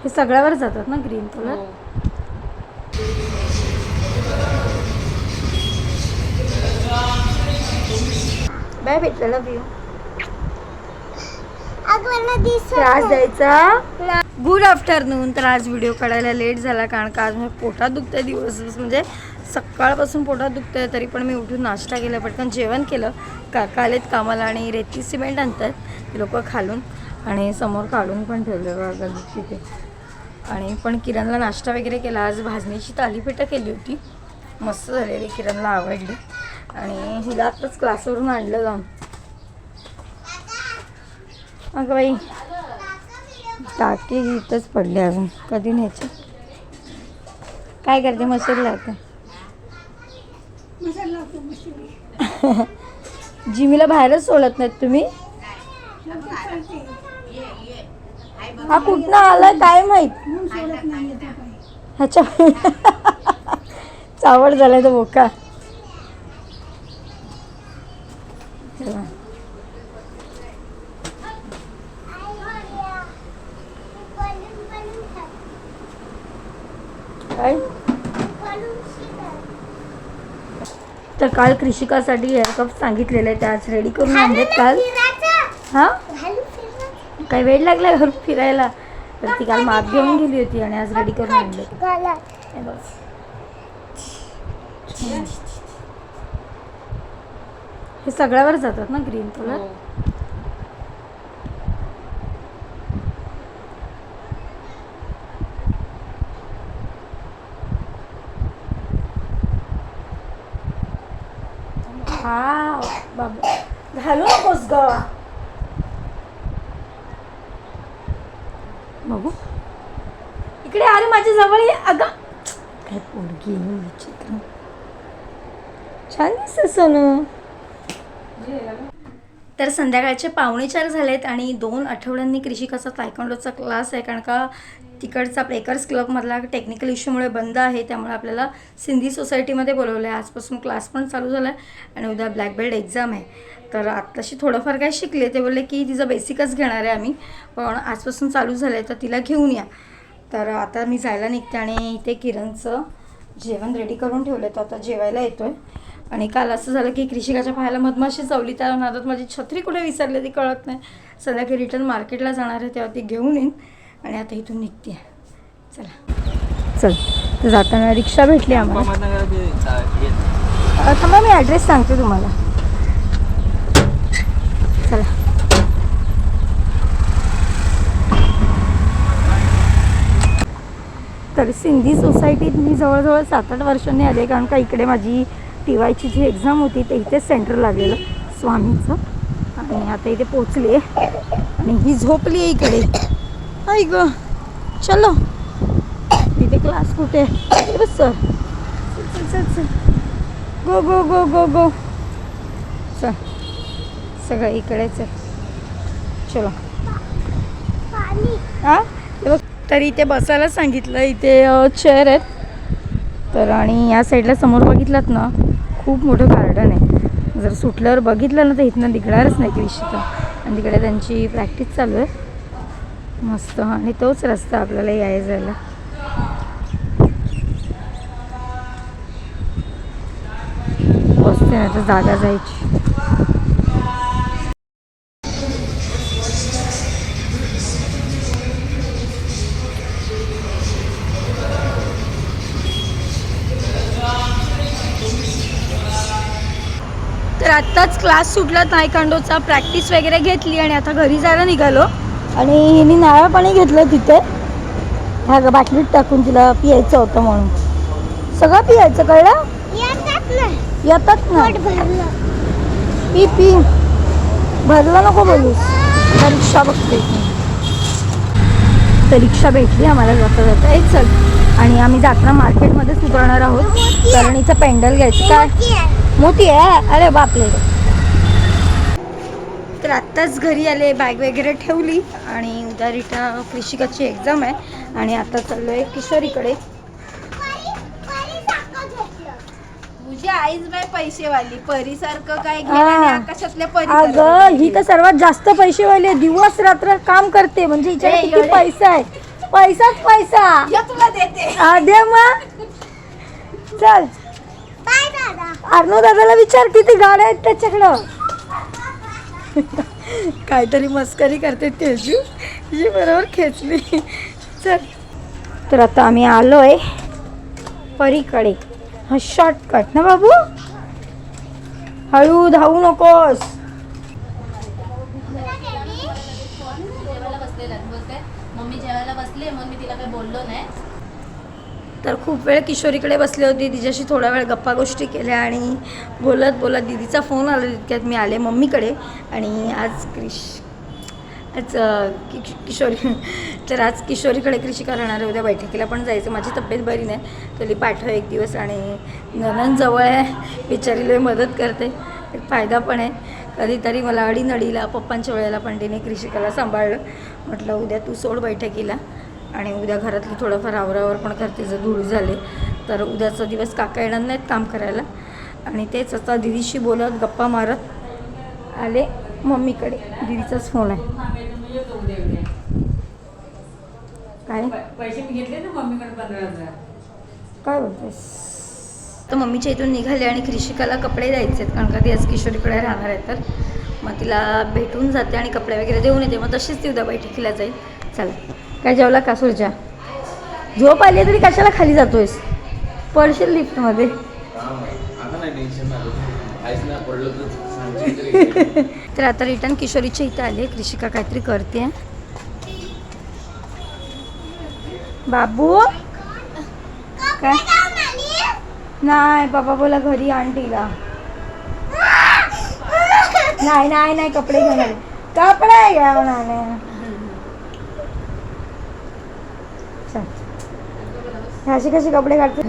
हे सगळ्यावर जातात ना ग्रीन कलर. बाय भेटलं लव्ह यू. त्रास द्यायचा. Good afternoon. तर आज व्हिडिओ काढायला लेट झाला कारण का आज माझ्या पोटात दुखतंय दिवस म्हणजे सकाळपासून पोटात दुखतंय. तरी पण मी उठून नाश्ता केला, पटकन जेवण केलं. काका आलेत कामाला आणि रेती सिमेंट आणतात ते लोक खालून आणि समोर काढून पण ठेवलं बघा तिथे. आणि पण किरणला नाश्ता वगैरे केला. आज भाजणीची थालीपीठ केली होती, मस्त झालेली, किरणला आवडली. आणि हिला आत्ताच क्लासवरून आणलं जाऊन. अगं बाई टाकी इथंच पडले, अजून कधी न्यायचे. काय करते? मशीन लावते. जिमीला बाहेरच सोडत नाहीत तुम्ही? हा कुठनं आलाय काय माहित. ह्याच्या चावड झालाय तो बोका. तर काल कृषिकासाठी हेअर कप सांगितलेले आहे, ते आज रेडी करून आणलेत काल. हा काही वेळ लागला घर फिरायला, तर ती काल माप घेऊन गेली होती आणि आज रेडी करून आणले. हे सगळ्यावर जातात ना ग्रीन कलर. हा बाबा घालू नकोस ग. बघू इकडे. अरे माझ्या जवळ ये. अगं काय पोरगी विचित्र. छान दिसते सोनू. तर संध्याकाळचे 3:45 झालेत आणि 2 आठवड्यांनी कृषिकाचा तायक्वांडोचा क्लास आहे, कारण का तिकडचा प्लेकर्स क्लबमधला टेक्निकल इश्यूमुळे बंद आहे. त्यामुळे आपल्याला सिंधी सोसायटीमध्ये बोलवलं आहे. आजपासून क्लास पण चालू झाला आहे आणि उद्या ब्लॅक बेल्ट एक्झाम आहे. तर आत्ताशी थोडंफार काय शिकले. ते बोलले की तिचं बेसिकच घेणार आहे आम्ही, पण आजपासून चालू झालं आहे तर तिला घेऊन या. तर आता मी जायला निघते आणि इथे किरणचं जेवण रेडी करून ठेवलं आहे. तो आता जेवायला येतो आहे. आणि काल असं झालं की कृषिकाच्या पायाला मधमाशी चावली, त्या नादात माझी छत्री कुठे विसरली ती कळत नाही. संध्याकाळी रिटर्न मार्केटला जाणार आहे, तेव्हा ती घेऊन येईन आणि आता इथून निघते. चला चल. तर जाताना रिक्षा भेटली आम्हाला. थांबा मी ॲड्रेस सांगते तुम्हाला. चला. तर सिंधी सोसायटीत मी जवळजवळ 7-8 वर्षांनी आले, कारण का इकडे माझी TYची जी एक्झाम होती ते इथेच सेंटर लागलेलं स्वामीचं. आणि आता इथे पोचली आहे आणि ही झोपली आहे इकडे. आई ग चलो. तिथे क्लास कुठे आहे? बस सर. चल चल चल. गो गो गो गो गो. चल सगळं इकडेच आहे. चलो. हां बघ. तर इथे बसायला सांगितलं. इथे चेअर आहेत. तर आणि या साईडला समोर बघितलात ना खूप मोठं गार्डन आहे. जर सुटल्यावर बघितलं ना तर इथनं निघणारच नाही कृषिका. आणि तिकडे त्यांची प्रॅक्टिस चालू आहे मस्त. आणि तोच रस्ता आपल्याला यायला जायला. बसते ना तर जागा जायची. तर आत्ताच क्लास सुटला तायक्वांडोचा, प्रॅक्टिस वगैरे घेतली आणि आता घरी जायला निघालो. आणि हिने नारळ पाणी घेतलं तिथे ह्या बाटलीत टाकून, तिला पियायचं होतं म्हणून. सगळं पियायचं कळलं. येतात ना. P P. भरलं नको बोलूस. रिक्षा बघते. तर रिक्षा भेटली आम्हाला जाता जाता. एक चल. आणि आम्ही जाताना मार्केटमध्येच उतरणार आहोत, कारण हिचं पेंडल घ्यायचं. काय मोठी आहे? अरे बापरे. तर आत्ताच घरी आले, बॅग वगैरे ठेवली आणि उद्या रिटर्न कृषिकाची एक्झाम आहे आणि आता चाललो आहे किशोरीकडे. तुझी आईच बाय पैसेवाली, परीसारखं काय घेणार आकाशातल्या परी. अगं ही तर सर्वात जास्त पैसेवाली आहे. दिवस रात्र काम करते, म्हणजे हिच्याकडे किती पैसा आहे. पैसाच पैसा. या तुला देते. दे मग. चल बाय दादा. अर्णव दादाला विचार किती गाड्या आहेत त्याच्याकडं. काहीतरी मस्करी करते तेजू. तुझी बरोबर खेचली. चल तर आता आम्ही आलोय परीकडे. हा शॉर्टकट ना बाबू. हळू धावू नकोस. मम्मी जेवायला बसली मग मी तिला काही बोललो नाही. तर खूप वेळ किशोरीकडे बसली होती. तिच्याशी थोडा वेळ गप्पा गोष्टी केल्या आणि बोलत बोलत दीदीचा फोन आला तितक्यात मी आले मम्मीकडे. आणि आज किशोरी तर आज किशोरीकडे कृषिका राहणार आहे. उद्या बैठकीला पण जायचं. माझी तब्येत बरी नाही. तरी पाठव एक दिवस. आणि नणंद जवळ आहे. बिचारीला मदत करते. एक फायदा पण आहे. कधीतरी मला अडीनडीला पप्पांच्या वेळेला पण तिने कृषिकाला सांभाळलं. म्हटलं उद्या तू सोड बैठकीला आणि उद्या घरातली थोडंफार आवरावर पण करते जर धूळ झाले तर. उद्याचा दिवस काका येणार नाहीत काम करायला. आणि तेच आता दीदीशी बोलत गप्पा मारत आले मम्मीकडे. दीदीचाच फोन आहे. काय पैसे मी घेतले ना मम्मीकडे 15,000. काय बोलतेस. तर मम्मीच्या इथून निघाले आणि कृषिकाला कपडे द्यायचे आहेत कारण का ती आज किशोरीकडे राहणार आहे. तर मग तिला भेटून जाते आणि कपडे वगैरे देऊन येते. मग तशीच ती उद्या बैठकीला जाईल. चला. काय जेवला का सुरजा. झोप आली तरी कशाला खाली जातोयस. पडशील लिफ्टमध्ये. तर आता रिटर्न किशोरीच्या इथं आले. कृषिका काहीतरी करते. बाबू काय नाही बाबा बोला घरी आंटीला. नाही नाही नाही कपडे घेऊन आले. कपडे घेऊन आले. अशी कशी कपडे काढते.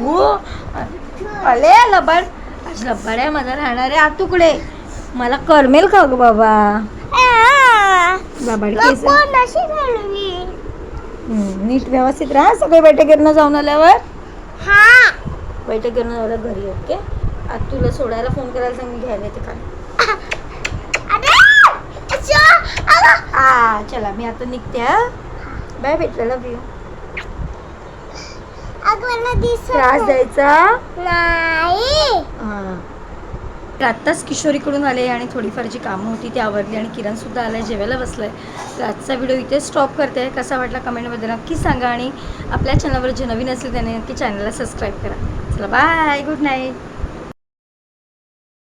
अले लबाड. आज लबाड आहे माझा राहणार आहे तुकडे. मला करमेल का ग बाबा. लबाड केस. नीट व्यवस्थित राहा. सगळे बैठकीवरनं जाऊन आल्यावर. बैठकीवरनं जाऊन घरी. ओके. आज तुला सोडायला फोन करायला सांग. मी घ्यायला येते काय. चला मी आता निघते. बाय भेटला. Love you. त्रास द्यायचा नाही. तर आत्ताच किशोरीकडून आले आणि थोडीफार जी कामं होती ती आवरली आणि किरणसुद्धा आला आहे जेवायला बसला आहे. तर आजचा व्हिडिओ इथे स्टॉप करते आहे. कसा वाटला कमेंटमध्ये नक्की सांगा आणि आपल्या चॅनलवर जे नवीन असेल त्याने नक्की चॅनलला सबस्क्राईब करा. चला बाय. Good night.